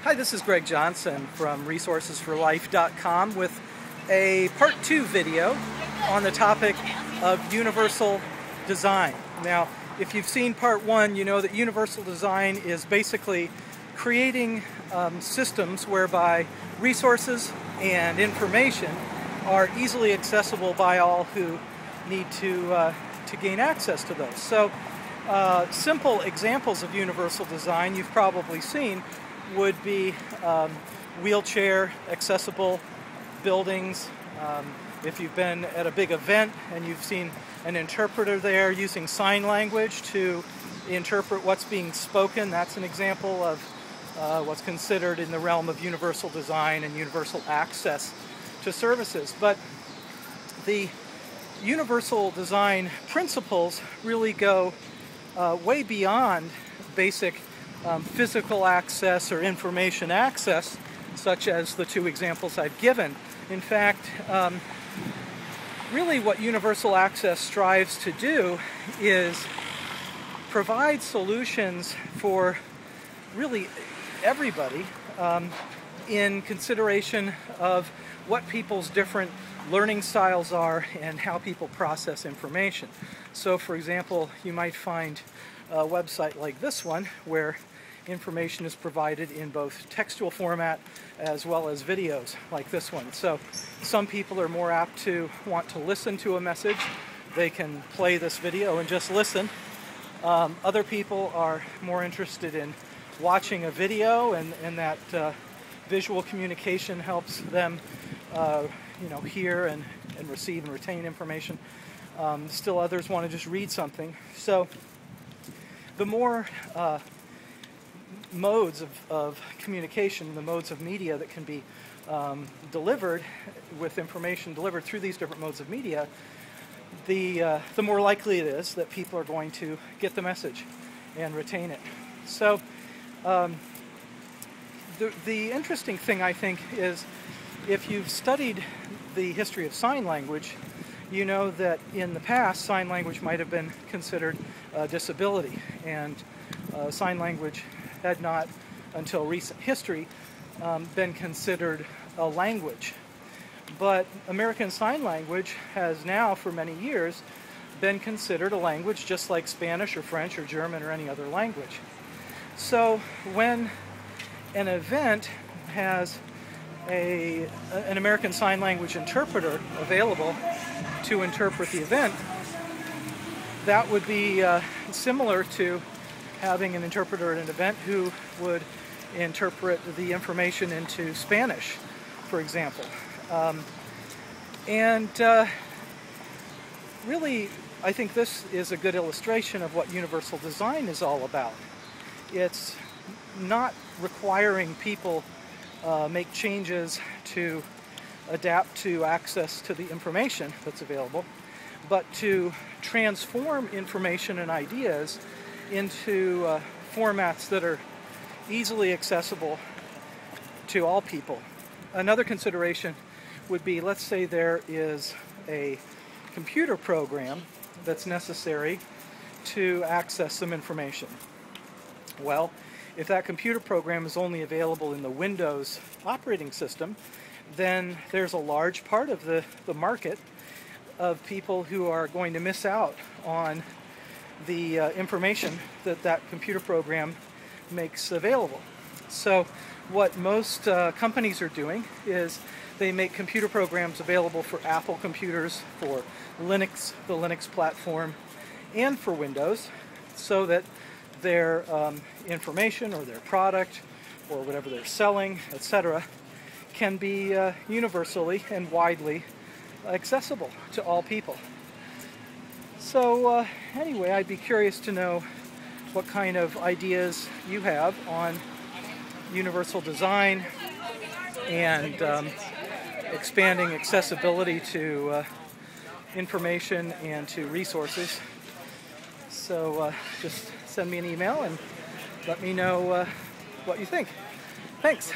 Hi, this is Greg Johnson from resourcesforlife.com with a part 2 video on the topic of universal design. Now, if you've seen part 1, you know that universal design is basically creating systems whereby resources and information are easily accessible by all who need to gain access to those. So, simple examples of universal design you've probably seen would be wheelchair accessible buildings. If you've been at a big event and you've seen an interpreter there using sign language to interpret what's being spoken, that's an example of what's considered in the realm of universal design and universal access to services. But the universal design principles really go way beyond basic physical access or information access, such as the two examples I've given. In fact, really what universal access strives to do is provide solutions for really everybody in consideration of what people's different learning styles are and how people process information. So, for example, you might find a website like this one where information is provided in both textual format as well as videos like this one. So some people are more apt to want to listen to a message. They can play this video and just listen. Other people are more interested in watching a video, and that visual communication helps them hear and receive and retain information. Still others want to just read something. So the more modes of communication, the modes of media that can be delivered with information delivered through these different modes of media, the more likely it is that people are going to get the message and retain it. So the interesting thing, I think, is if you've studied the history of sign language, you know that in the past sign language might have been considered a disability, and sign language had not, until recent history, been considered a language. But American Sign Language has now, for many years, been considered a language just like Spanish or French or German or any other language. So when an event has an American Sign Language interpreter available to interpret the event, that would be similar to having an interpreter at an event who would interpret the information into Spanish, for example. Really, I think this is a good illustration of what universal design is all about. It's not requiring people make changes to adapt to access to the information that's available, but to transform information and ideas into formats that are easily accessible to all people. Another consideration would be, let's say there is a computer program that's necessary to access some information. Well, if that computer program is only available in the Windows operating system, then there's a large part of the market of people who are going to miss out on the information that computer program makes available. So what most companies are doing is they make computer programs available for Apple computers, for Linux, the Linux platform, and for Windows, so that their information or their product or whatever they're selling, etc., can be universally and widely accessible to all people. So anyway, I'd be curious to know what kind of ideas you have on universal design and expanding accessibility to information and to resources. So just send me an email and let me know what you think. Thanks.